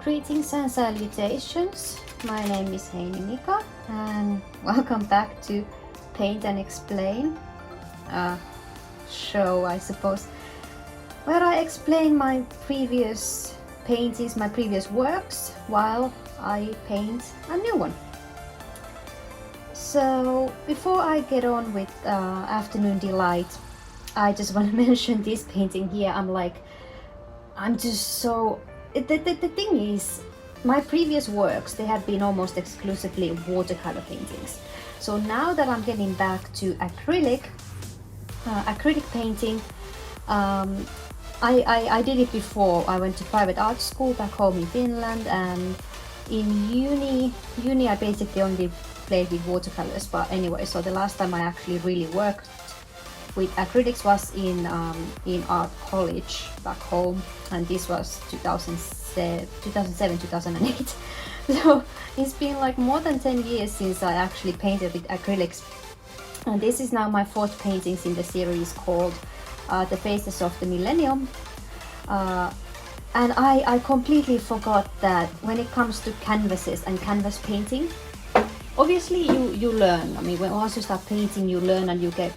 Greetings and salutations, my name is Hinkik and welcome back to Paint and Explain show, I suppose, where I explain my previous paintings, my previous works, while I paint a new one. So before I get on with Afternoon Delight, I just want to mention this painting here. I'm just so... The thing is, my previous works, they have been almost exclusively watercolor paintings. So now that I'm getting back to acrylic painting, I did it before. I went to private art school back home in Finland, and in uni I basically only played with watercolors. But anyway, so the last time I actually really worked with acrylics was in art college back home, and this was 2007-2008. So it's been like more than 10 years since I actually painted with acrylics, and this is now my fourth paintings in the series called The Faces of the Millennium. And I completely forgot that when it comes to canvases and canvas painting, obviously you learn. I mean, once you start painting, you learn and you get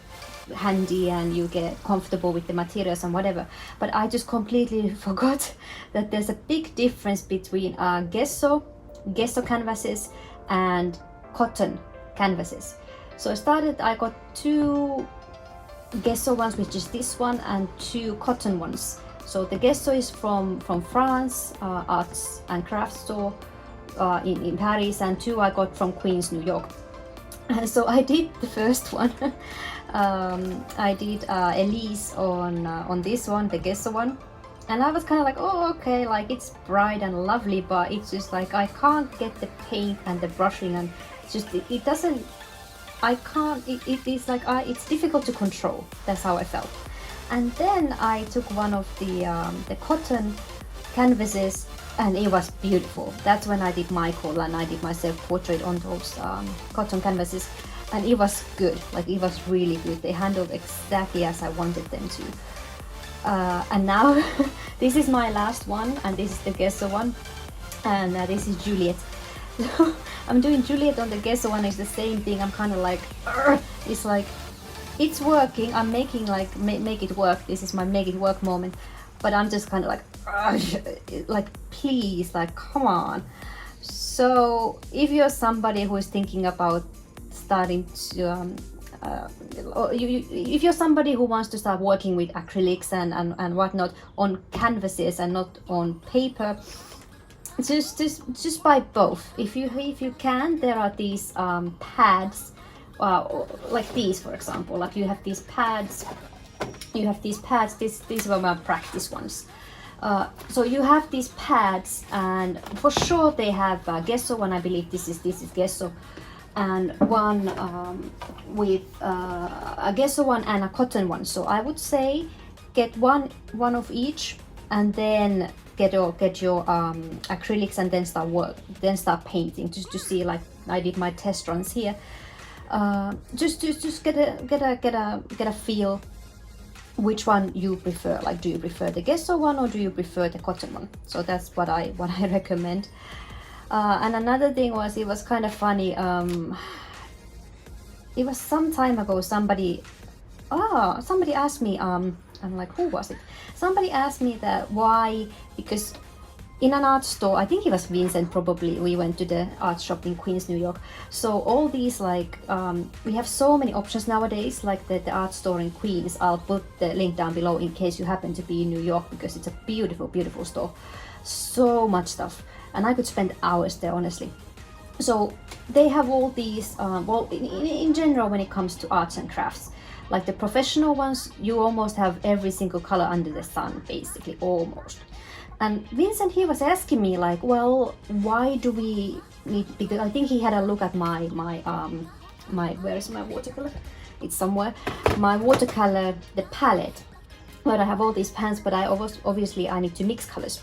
handy and you get comfortable with the materials and whatever, but I just completely forgot that there's a big difference between gesso canvases and cotton canvases. So I got two gesso ones, which is this one, and two cotton ones. So the gesso is from France, arts and crafts store in Paris, and two I got from Queens, New York. And so I did the first one. I did Elise on this one, the gesso one, and I was kind of like, oh okay, like it's bright and lovely, but it's just like I can't get the paint and the brushing, and it's just it doesn't, I can't, it's like it's difficult to control. That's how I felt. And then I took one of the cotton canvases, and it was beautiful. That's when I did Michael and I did my self-portrait on those cotton canvases, and it was good. Like, it was really good. They handled exactly as I wanted them to. And now this is my last one, and this is the gesso one, and this is Juliet. So I'm doing Juliet on the gesso one. It's the same thing. I'm kind of like, it's like, it's working. I'm making like make it work. This is my make it work moment. But I'm just kind of like, please, like, come on. So if you're somebody who is thinking about starting to, if you're somebody who wants to start working with acrylics and whatnot on canvases and not on paper, just buy both. If you can, there are these pads, like these, for example. Like, you have these pads. These were my practice ones. So you have these pads, and for sure they have gesso one. I believe this is gesso, and one with a gesso one and a cotton one. So I would say get one of each, and then get your acrylics, and then start painting, just to see, like I did my test runs here. Just get a feel which one you prefer. Like, do you prefer the gesso one or do you prefer the cotton one? So that's what I recommend. And another thing was, it was kind of funny. It was some time ago. Somebody asked me. I'm like, who was it? Somebody asked me that why, because in an art store, I think it was Vincent probably, we went to the art shop in Queens, New York. So all these, like, we have so many options nowadays, like the art store in Queens. I'll put the link down below in case you happen to be in New York, because it's a beautiful, beautiful store. So much stuff, and I could spend hours there, honestly. So they have all these, well, in general, when it comes to arts and crafts, like the professional ones, you almost have every single color under the sun, basically, almost. And Vincent, he was asking me, like, well, why do we need, because I think he had a look at my where is my watercolor? It's somewhere. My watercolor, the palette, where I have all these pans, but obviously I need to mix colors.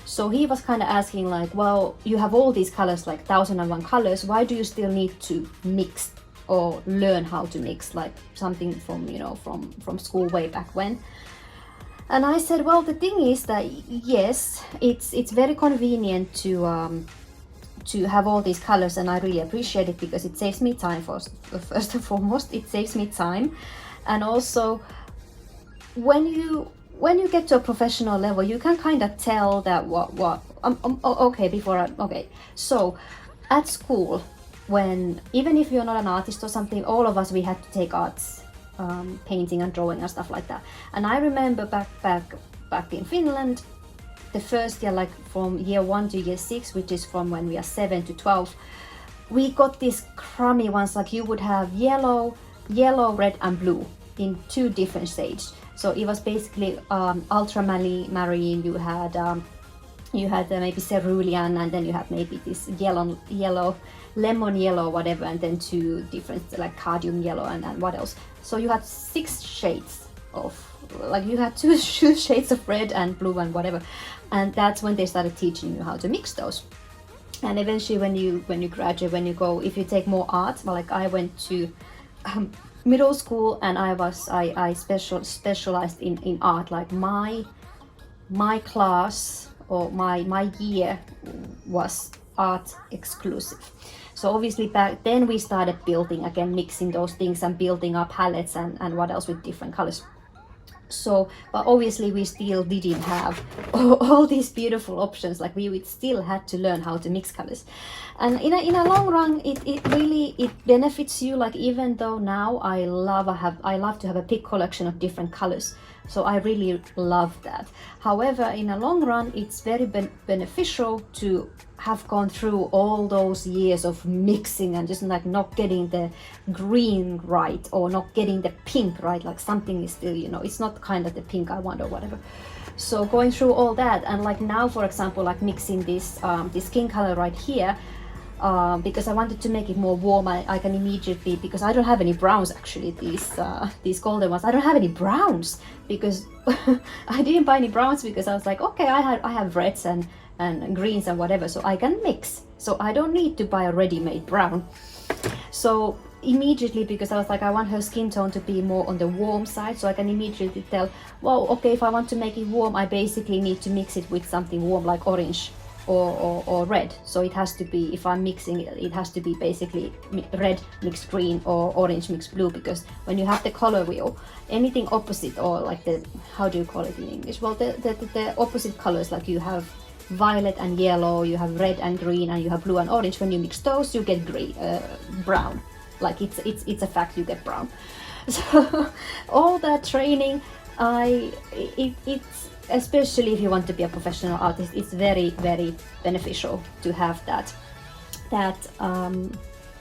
So he was kind of asking, like, well, you have all these colors, like 1001 colors, why do you still need to mix or learn how to mix, like something from, you know, from school way back when? And I said, well, the thing is that yes, it's very convenient to have all these colors, and I really appreciate it because it saves me time. First and foremost, it saves me time, and also when you get to a professional level, you can kind of tell that okay. So at school, when even if you're not an artist or something, all of us, we had to take arts, painting and drawing and stuff like that. And I remember back in Finland, the first year, like from year 1 to year 6, which is from when we are 7 to 12, we got these crummy ones, like you would have yellow, red and blue in 2 different shades. So it was basically ultramarine, you had maybe cerulean, and then you had maybe this yellow, lemon yellow, whatever, and then 2 different, like cadmium yellow, and what else. So you had 6 shades of, like you had 2 shades of red and blue and whatever. And that's when they started teaching you how to mix those. And eventually when you graduate, when you go, if you take more art, well, like I went to middle school, and I specialized in art. Like my class or my year was art exclusive. So obviously back then we started building again, mixing those things and building up palettes and what else with different colors. So, but obviously we still didn't have all these beautiful options. Like we would still had to learn how to mix colors, and in a long run, it really benefits you. Like even though now I love to have a big collection of different colors, so I really love that. However, in a long run, it's very beneficial to have gone through all those years of mixing and just like not getting the green right or not getting the pink right, like something is still, it's not kind of the pink I want or whatever. So going through all that, and like now, for example, like mixing this skin color right here, because I wanted to make it more warm, I can immediately, because I don't have any browns actually, these golden ones, I don't have any browns because I didn't buy any browns because I was like, okay, I have reds and greens and whatever, so I can mix, so I don't need to buy a ready-made brown. So immediately, because I was like, I want her skin tone to be more on the warm side, so I can immediately tell, well, okay, if I want to make it warm, I basically need to mix it with something warm like orange or red. So it has to be, if I'm mixing it, it has to be basically red mixed green or orange mixed blue, because when you have the color wheel, anything opposite, or like the, how do you call it in English, well, the opposite colors, like you have violet and yellow, you have red and green, and you have blue and orange. When you mix those, you get brown. Like it's a fact, you get brown. So all that training, it's especially if you want to be a professional artist, it's very, very beneficial to have that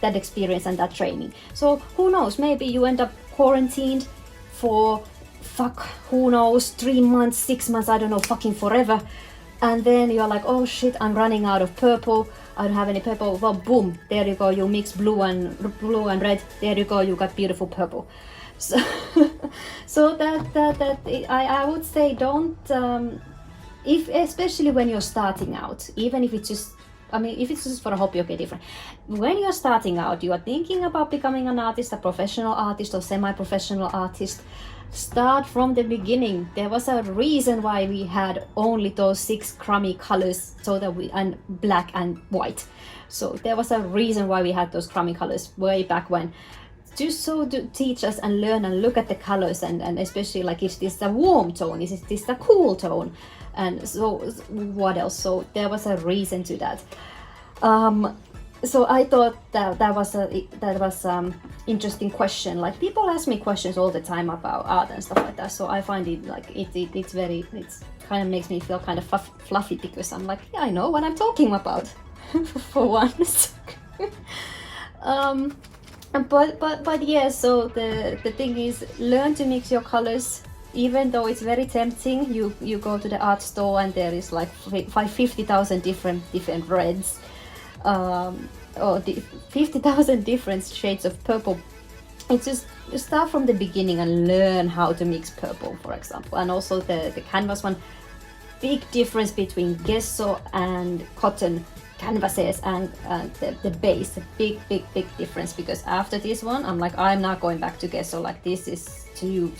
experience and that training. So who knows, maybe you end up quarantined for who knows, 3 months, 6 months, I don't know, fucking forever. And then you're like, oh shit, I'm running out of purple. I don't have any purple. Well, boom, there you go. You mix blue and red. There you go. You got beautiful purple. So, so I would say don't, especially when you're starting out, even if it's just, if it's just for a hobby, okay, different. When you're starting out, you are thinking about becoming an artist, a professional artist or semi-professional artist. Start from the beginning. There was a reason why we had only those 6 crummy colors, so that and black and white. So there was a reason why we had those crummy colors way back when, just so to teach us and learn and look at the colors, and especially like, is this a warm tone, is this a cool tone, and so what else. So there was a reason to that. So I thought that was interesting question. Like people ask me questions all the time about art and stuff like that. So I find it like it's kind of makes me feel kind of fluffy, because I'm like, yeah, I know what I'm talking about for once. But yeah. So the thing is, learn to mix your colors. Even though it's very tempting, you go to the art store and there is like 50,000 different reds. Or the 50,000 different shades of purple. It's just start from the beginning and learn how to mix purple, for example. And also the canvas one, big difference between gesso and cotton canvases and the base, a big difference, because after this one I'm like, I'm not going back to gesso. Like this is too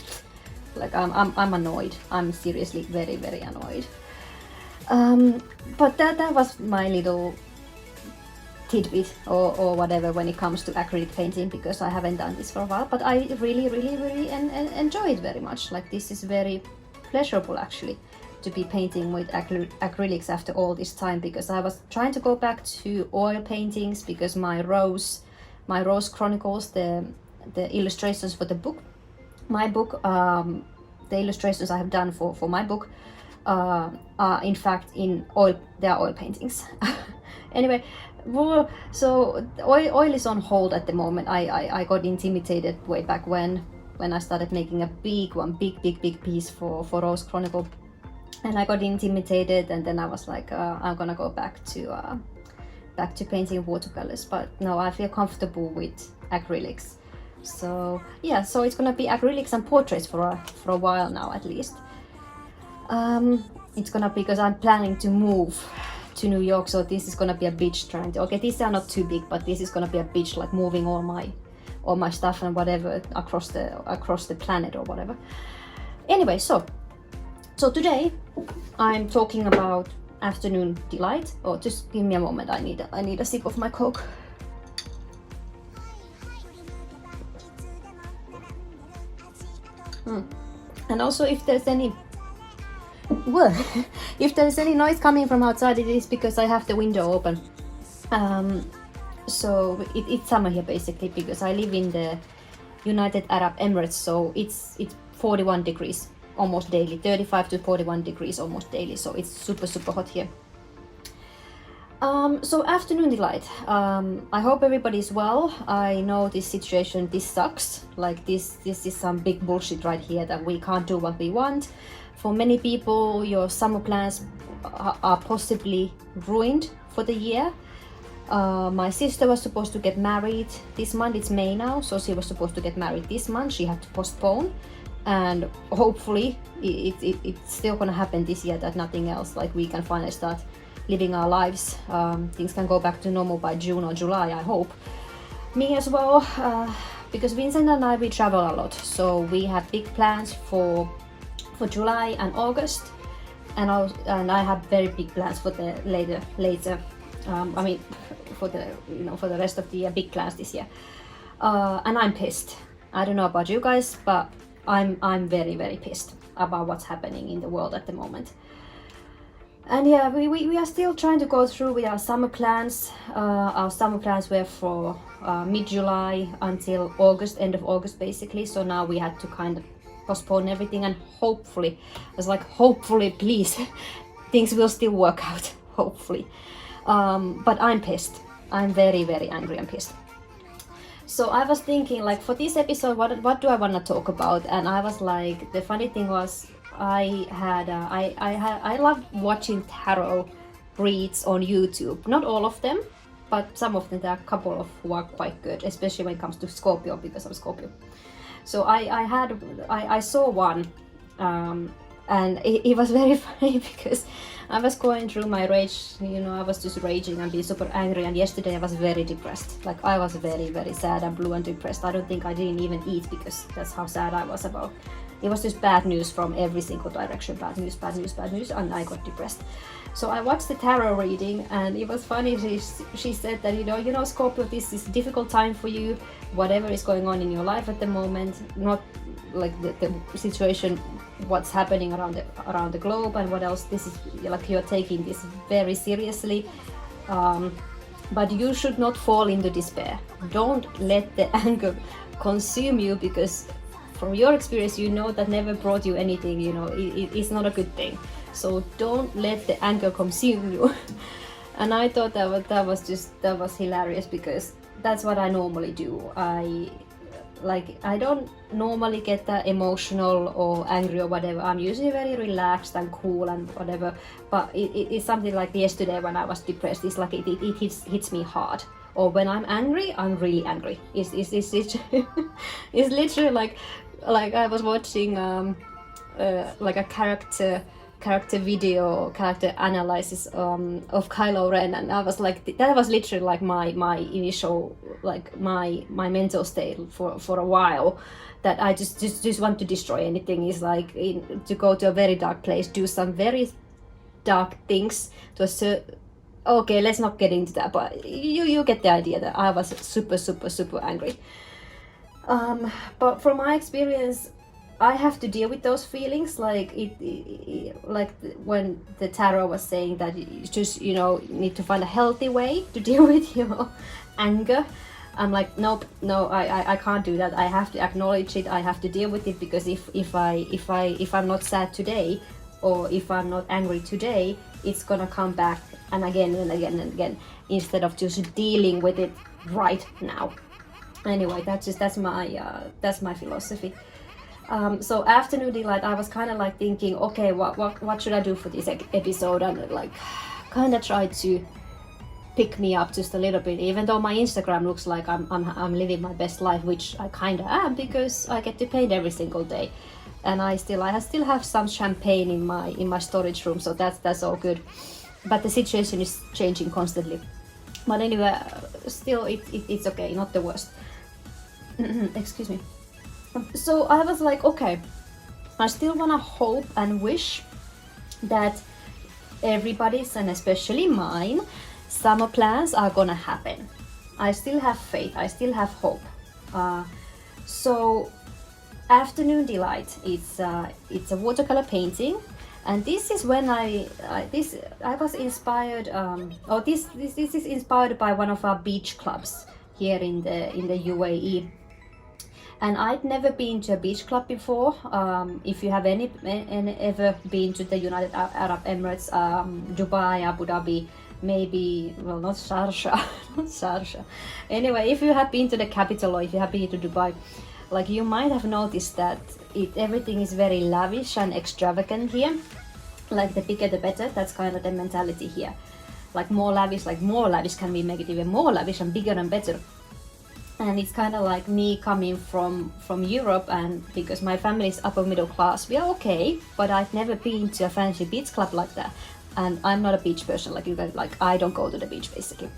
Like I'm annoyed. I'm seriously very, very annoyed. But that was my little tidbit or whatever when it comes to acrylic painting, because I haven't done this for a while, but I really enjoy it very much. Like, this is very pleasurable actually to be painting with acrylics after all this time, because I was trying to go back to oil paintings, because my Rose Chronicles, the illustrations for the book, my book, the illustrations I have done for my book are in fact in oil. They are oil paintings. Anyway, so oil is on hold at the moment. I got intimidated way back when I started making a big piece for Rose Chronicle, and I got intimidated, and then I was like, I'm gonna go back to painting watercolors. But no, I feel comfortable with acrylics. So yeah, so it's gonna be acrylics and portraits for a while now at least. It's gonna be, because I'm planning to move to New York, so this is gonna be a bitch trying to, okay, these are not too big, but this is gonna be a bitch, like moving all my stuff and whatever across the planet or whatever. Anyway, so today I'm talking about afternoon delight. Oh, just give me a moment, I need a sip of my Coke. And also, if there's any noise coming from outside, it is because I have the window open. So it's summer here basically, because I live in the United Arab Emirates, so it's 41 degrees almost daily, 35 to 41 degrees almost daily, so it's super hot here. So afternoon delight. I hope everybody's well. I know this situation, this sucks. Like, this is some big bullshit right here, that we can't do what we want. For many people, your summer plans are possibly ruined for the year. My sister was supposed to get married this month. It's May now, so she was supposed to get married this month. She had to postpone, and hopefully it's still gonna happen this year, that nothing else, like, we can finally start living our lives. Things can go back to normal by June or July, I hope. Me as well, because Vincent and I, we travel a lot, so we have big plans for July and August, and I have very big plans for the later. I mean, for the rest of the year, big plans this year. And I'm pissed. I don't know about you guys, but I'm very pissed about what's happening in the world at the moment. And yeah, we are still trying to go through with our summer plans. Our summer plans were for mid-July until August, end of August basically. So now we had to kind of postpone everything, and hopefully, I was like, hopefully, please, things will still work out, hopefully. But I'm pissed. I'm very angry and pissed. So I was thinking, like, for this episode, what do I want to talk about? And I was like, the funny thing was, I love watching tarot reads on YouTube. Not all of them, but some of them. There are a couple of who are quite good, especially when it comes to Scorpio, because I'm Scorpio. So I saw one, and it was very funny, because I was going through my rage. I was just raging and being super angry, and yesterday I was very depressed. Like, I was very sad and blue and depressed. I don't think I didn't even eat, because that's how sad I was about. It was just bad news from every single direction, bad news, and I got depressed. So I watched the tarot reading, and it was funny. She said that, Scorpio, this is a difficult time for you, whatever is going on in your life at the moment, not like the situation, what's happening around the globe and what else. This is like, you're taking this very seriously, but you should not fall into despair. Don't let the anger consume you, because from your experience, that never brought you anything. It's not a good thing. So don't let the anger consume you. And I thought that was hilarious, because that's what I normally do. I don't normally get that emotional or angry or whatever. I'm usually very relaxed and cool and whatever. But it's something like yesterday when I was depressed. It's like it hits me hard. Or when I'm angry, I'm really angry. It's literally like I was watching like a character character video, character analysis of Kylo Ren, and I was like, that was literally like my initial, like my mental state for a while, that I just want to destroy anything. Is like to go to a very dark place, do some very dark things to a certain. Okay, let's not get into that, but you get the idea that I was super angry. But from my experience, I have to deal with those feelings, like like when the tarot was saying that you just, you know, need to find a healthy way to deal with your anger. I'm like, nope, no, I can't do that. I have to acknowledge it. I have to deal with it, because if I'm not sad today, or if I'm not angry today, it's gonna come back and again and again and again, instead of just dealing with it right now. Anyway, that's my philosophy. So Afternoon Delight, I was kind of like thinking, okay, what should I do for this episode, and like kind of try to pick me up just a little bit, even though my Instagram looks like I'm living my best life, which I kind of am, because I get to paint every single day, and I still have some champagne in my storage room, so that's all good. But the situation is changing constantly. But anyway, still it's okay, not the worst. Excuse me. So I was like, okay, I still wanna hope and wish that everybody's, and especially mine, summer plans are gonna happen. I still have faith, I still have hope. So Afternoon Delight, it's a watercolor painting, and this is when I was inspired, this is inspired by one of our beach clubs here in the UAE. And I'd never been to a beach club before. If you have ever been to the United Arab Emirates, Dubai, Abu Dhabi, maybe, well, not Sharjah, not Sharjah. Anyway, if you have been to the capital, or if you have been to Dubai, like, you might have noticed that everything is very lavish and extravagant here. Like, the bigger the better. That's kind of the mentality here. Like more lavish can we make it even more lavish, and bigger and better. And it's kind of like me coming from Europe, and because my family is upper middle class, we are okay, but I've never been to a fancy beach club like that, and I'm not a beach person like you guys. Like, I don't go to the beach basically,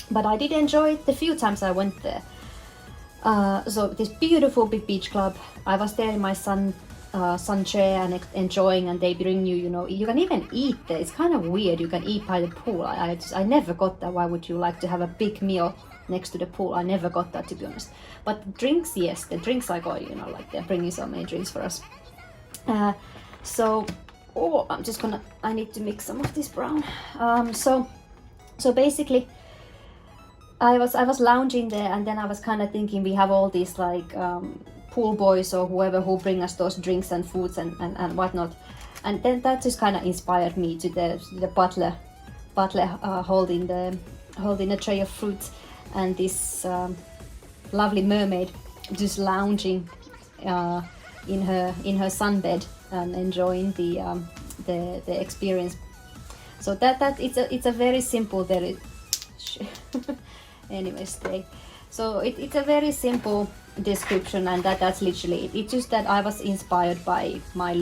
but I did enjoy it the few times I went there. So this beautiful big beach club, I was there in my sun chair and enjoying, and they bring you, you know, you can even eat there. It's kind of weird, you can eat by the pool. I never got that. Why would you like to have a big meal next to the pool? I never got that, to be honest. But drinks, yes, the drinks I got, you know, like they're bringing so many drinks for us. So I need to mix some of this brown. So basically I was lounging there, and then I was kind of thinking, we have all these like pool boys or whoever who bring us those drinks and foods and whatnot, and then that just kind of inspired me to the butler holding a tray of fruit, and this lovely mermaid just lounging in her sunbed and enjoying the experience. So that it's a very simple, very anyway, stay. So it's a very simple description, and that's literally it. It's just that I was inspired by my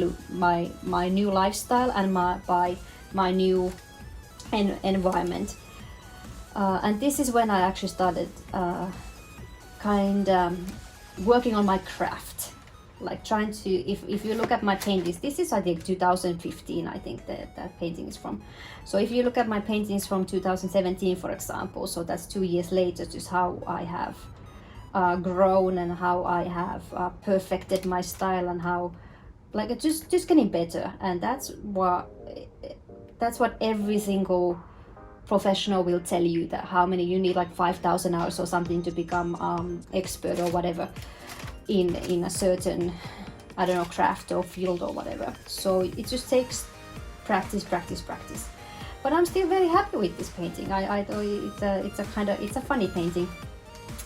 new lifestyle and by my new environment. And this is when I actually started working on my craft, like trying to, if you look at my paintings, this is I think 2015, I think that painting is from. So if you look at my paintings from 2017, for example, so that's 2 years later, just how I have grown and how I have perfected my style, and how like it's just getting better. And that's what every single professional will tell you, that how many you need, like 5,000 hours or something to become expert or whatever in a certain, I don't know, craft or field or whatever. So it just takes practice. But I'm still very happy with this painting. I thought it's a funny painting,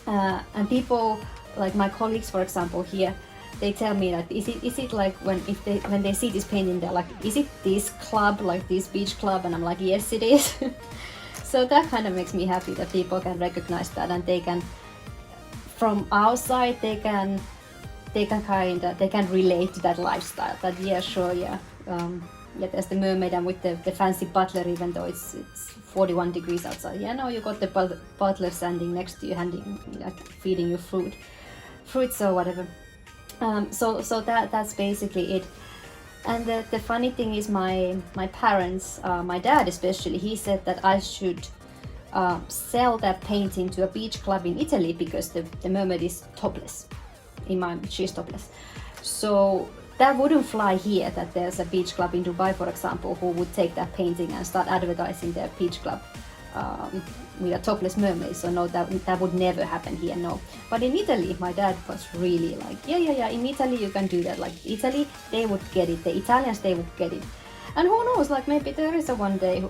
and people like my colleagues, for example, here, they tell me that is it like when they see this painting, they're like, is it this club, like this beach club? And I'm like, yes, it is. So that kind of makes me happy that people can recognize that, and they can, from outside, they can relate to that lifestyle. That yeah, sure, yeah, yeah, there's the mermaid and with the fancy butler, even though it's 41 degrees outside. Yeah, no, you got the butler standing next to you, handing, like, feeding you fruits or whatever. So that's basically it. And the funny thing is, my parents, my dad especially, he said that I should sell that painting to a beach club in Italy because the mermaid is topless. She's topless. So that wouldn't fly here, that there's a beach club in Dubai, for example, who would take that painting and start advertising their beach club with a topless mermaid. So no, that would never happen here, no. But in Italy, my dad was really like, yeah, in Italy you can do that. Like, Italy, they would get it. The Italians, they would get it. And who knows, like, maybe there is a one day,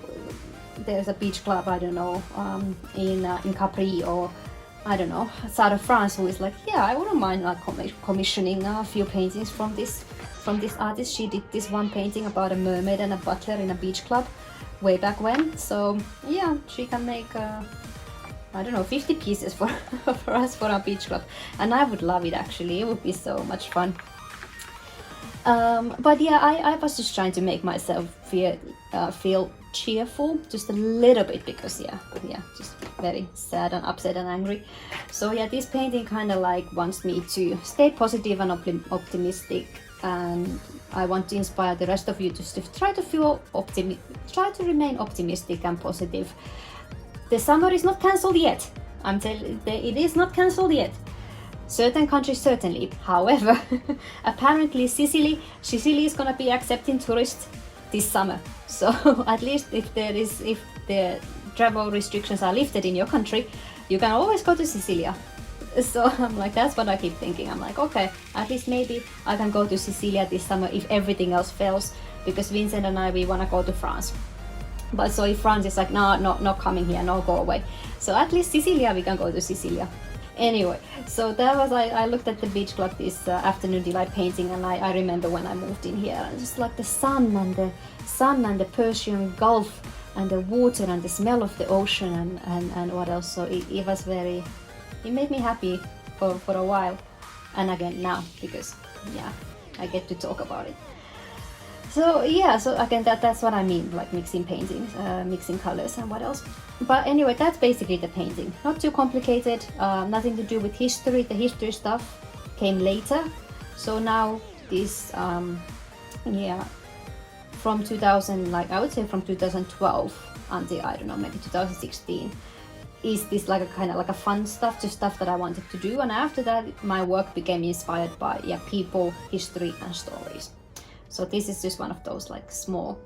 there's a beach club, I don't know, in Capri, or I don't know, south of France, who is like, yeah, I wouldn't mind like commissioning a few paintings from this artist. She did this one painting about a mermaid and a butler in a beach club way back when. So yeah, she can make I don't know, 50 pieces for us for our beach club, and I would love it. Actually, it would be so much fun. But yeah, I was just trying to make myself feel cheerful just a little bit, because yeah, just very sad and upset and angry. So yeah, this painting kind of like wants me to stay positive and optimistic, and I want to inspire the rest of you to try to remain optimistic and positive. The summer is not cancelled yet. I'm telling you, it is not cancelled yet. Certain countries certainly. However, apparently Sicily is gonna be accepting tourists this summer. So at least if the travel restrictions are lifted in your country, you can always go to Sicilia. So I'm like, that's what I keep thinking. I'm like, okay, at least maybe I can go to Sicilia this summer if everything else fails, because Vincent and I, we wanna go to France. But so if France is like, no, not coming here, no, go away. So at least Sicilia, we can go to Sicilia. Anyway, so that was, I looked at the beach club, this afternoon delight painting, and I remember when I moved in here, and just like the sun and the Persian Gulf and the water and the smell of the ocean and what else. So it was very, it made me happy for a while, and again now, because yeah, I get to talk about it. So yeah, so again, that's what I mean, like mixing paintings, mixing colors and what else. But anyway, that's basically the painting. Not too complicated, nothing to do with history. The history stuff came later. So now this, yeah, from 2000, like I would say from 2012 until, I don't know, maybe 2016, is this like a kind of like a fun stuff, just stuff that I wanted to do. And after that, my work became inspired by, yeah, people, history and stories. So this is just one of those like small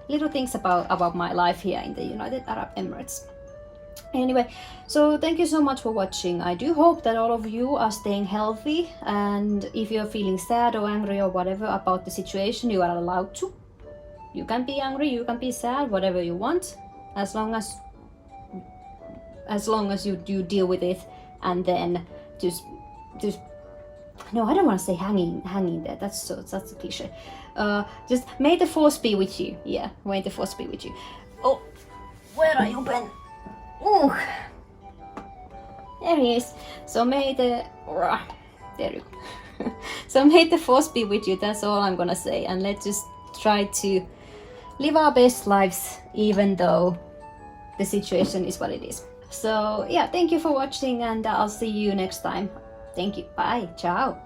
little things about my life here in the United Arab Emirates. Anyway, so thank you so much for watching. I do hope that all of you are staying healthy, and if you're feeling sad or angry or whatever about the situation, you are allowed to. You can be angry, you can be sad, whatever you want, as long as you do deal with it, and then just no, I don't want to say hanging there. That's a cliche. Just may the force be with you. Yeah, may the force be with you. Oh, where are you, Ben? Oh, there he is. So may the there you go. So may the force be with you. That's all I'm gonna say. And let's just try to live our best lives, even though the situation is what it is. So yeah, thank you for watching, and I'll see you next time. Thank you. Bye. Ciao.